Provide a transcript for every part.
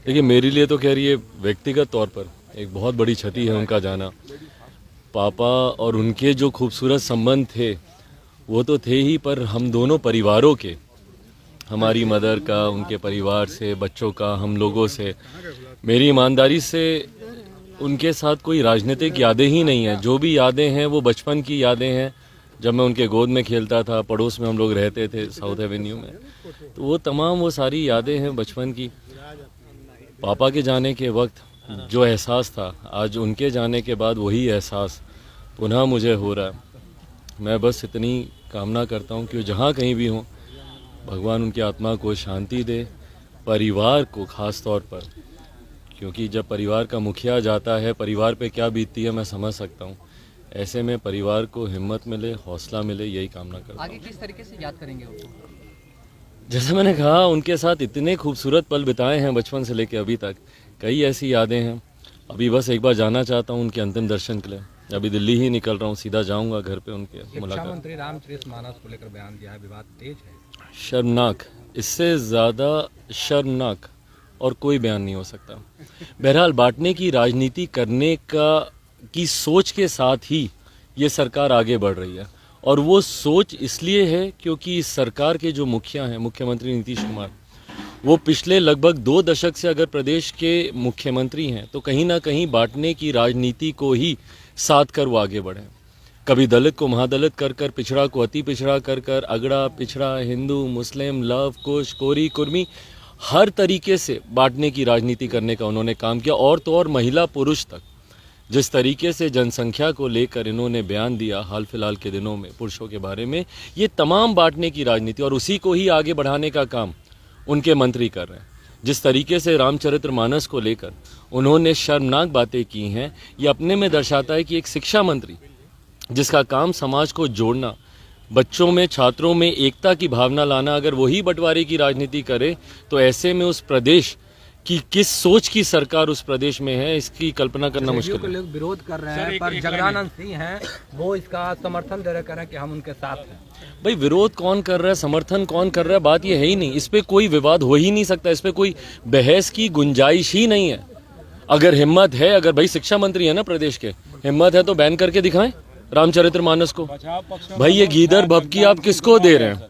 देखिए, मेरे लिए तो कह रही है व्यक्तिगत तौर पर एक बहुत बड़ी क्षति है उनका जाना। पापा और उनके जो खूबसूरत संबंध थे वो तो थे ही, पर हम दोनों परिवारों के, हमारी मदर का, उनके परिवार से, बच्चों का, हम लोगों से, मेरी ईमानदारी से उनके साथ कोई राजनीतिक यादें ही नहीं है। जो भी यादें हैं वो बचपन की यादें हैं, जब मैं उनके गोद में खेलता था, पड़ोस में हम लोग रहते थे साउथ एवेन्यू में, तो वो सारी यादें हैं बचपन की। पापा के जाने के वक्त जो एहसास था, आज उनके जाने के बाद वही एहसास पुनः मुझे हो रहा है। मैं बस इतनी कामना करता हूँ कि वो जहाँ कहीं भी हों, भगवान उनकी आत्मा को शांति दे, परिवार को खास तौर पर, क्योंकि जब परिवार का मुखिया जाता है, परिवार पे क्या बीतती है मैं समझ सकता हूँ। ऐसे में परिवार को हिम्मत मिले, हौसला मिले, यही कामना करता हूँ। आगे किस तरीके से याद करेंगे उनको? जैसे मैंने कहा, उनके साथ इतने खूबसूरत पल बिताए हैं बचपन से लेकर अभी तक, कई ऐसी यादें हैं। अभी बस एक बार जाना चाहता हूँ उनके अंतिम दर्शन के लिए। अभी दिल्ली ही निकल रहा हूँ, सीधा जाऊँगा घर पे उनके मुलाकात। शिक्षा मंत्री रामचरितमानस को लेकर बयान दिया है, विवाद तेज है। शर्मनाक, इससे ज़्यादा शर्मनाक और कोई बयान नहीं हो सकता। बहरहाल, बांटने की राजनीति करने की सोच के साथ ही ये सरकार आगे बढ़ रही है, और वो सोच इसलिए है क्योंकि इस सरकार के जो मुखिया हैं, मुख्यमंत्री नीतीश कुमार, वो पिछले लगभग 2 दशक से अगर प्रदेश के मुख्यमंत्री हैं तो कहीं ना कहीं बांटने की राजनीति को ही साध कर वो आगे बढ़े। कभी दलित को महादलित कर कर, पिछड़ा को अति पिछड़ा कर कर, अगड़ा पिछड़ा, हिंदू मुस्लिम, लव कुश, कोरी कुर्मी, हर तरीके से बांटने की राजनीति करने का उन्होंने काम किया। और तो और महिला पुरुष तक, जिस तरीके से जनसंख्या को लेकर इन्होंने बयान दिया हाल फिलहाल के दिनों में पुरुषों के बारे में, ये तमाम बांटने की राजनीति और उसी को ही आगे बढ़ाने का काम उनके मंत्री कर रहे हैं। जिस तरीके से रामचरितमानस को लेकर उन्होंने शर्मनाक बातें की हैं, ये अपने में दर्शाता है कि एक शिक्षा मंत्री जिसका काम समाज को जोड़ना, बच्चों में, छात्रों में एकता की भावना लाना, अगर वही बंटवारे की राजनीति करे तो ऐसे में उस प्रदेश की किस सोच की सरकार उस प्रदेश में है, इसकी कल्पना करना मुश्किल है। लोग विरोध कर रहे हैं, पर जगदानंद सिंह हैं, वो इसका समर्थन दे रहे, कह रहे हैं कि हम उनके साथ हैं। भाई, विरोध कौन कर रहा है, समर्थन कौन कर रहा है, बात ये है ही नहीं। इस पे कोई विवाद हो ही नहीं सकता, इस पे कोई बहस की गुंजाइश ही नहीं है। अगर हिम्मत है, अगर भाई शिक्षा मंत्री है ना प्रदेश के, हिम्मत है तो बैन करके दिखाएं रामचरितमानस को। भाई, ये गीदड़ भभकी आप किसको दे रहे हैं,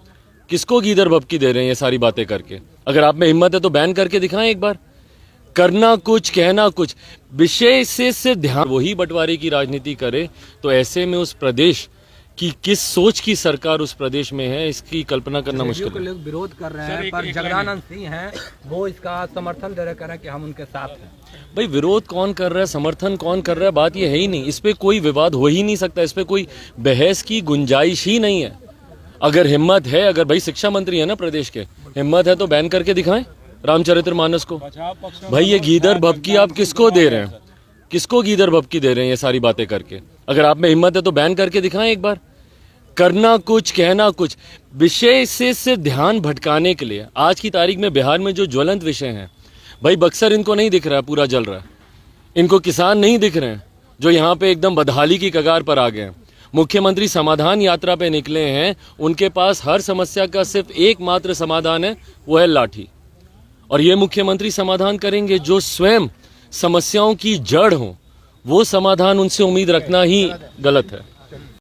किसको गीदड़ भभकी दे रहे हैं ये सारी बातें करके? अगर आप में हिम्मत है तो बैन करके दिखाएं एक बार। करना कुछ, कहना कुछ, विषय से ध्यान, वही बंटवारे की राजनीति करे तो ऐसे में उस प्रदेश की किस सोच की सरकार उस प्रदेश में है, इसकी कल्पना करना मुश्किल है। लोग विरोध कर रहे हैं, पर जगदानंद सिंह हैं, वो इसका समर्थन दे रहे, कह रहे हैं कि हम उनके साथ हैं। भाई, विरोध कौन कर रहा है, समर्थन कौन कर रहा है, बात ये है ही नहीं। इस पे कोई विवाद हो ही नहीं सकता, इस पे कोई बहस की गुंजाइश ही नहीं है। अगर हिम्मत है, अगर भाई शिक्षा मंत्री है ना प्रदेश के, हिम्मत है तो बैन करके दिखाएं रामचरितमानस को। भाई, ये गीदड़ भभकी आप किसको दे रहे हैं, किसको गीदड़ भभकी दे रहे हैं ये सारी बातें करके? अगर आप में हिम्मत है तो बैन करके दिखाएं एक बार। करना कुछ, कहना कुछ, विषय से ध्यान भटकाने के लिए। आज की तारीख में बिहार में जो ज्वलंत विषय हैं, भाई बक्सर इनको नहीं दिख रहा है, पूरा जल रहा है। इनको किसान नहीं दिख रहे हैं जो यहाँ पे एकदम बदहाली की कगार पर आ गए हैं। मुख्यमंत्री समाधान यात्रा पे निकले हैं, उनके पास हर समस्या का सिर्फ एकमात्र समाधान है, वो है लाठी। और ये मुख्यमंत्री समाधान करेंगे जो स्वयं समस्याओं की जड़ हो, वो समाधान उनसे उम्मीद रखना ही गलत है।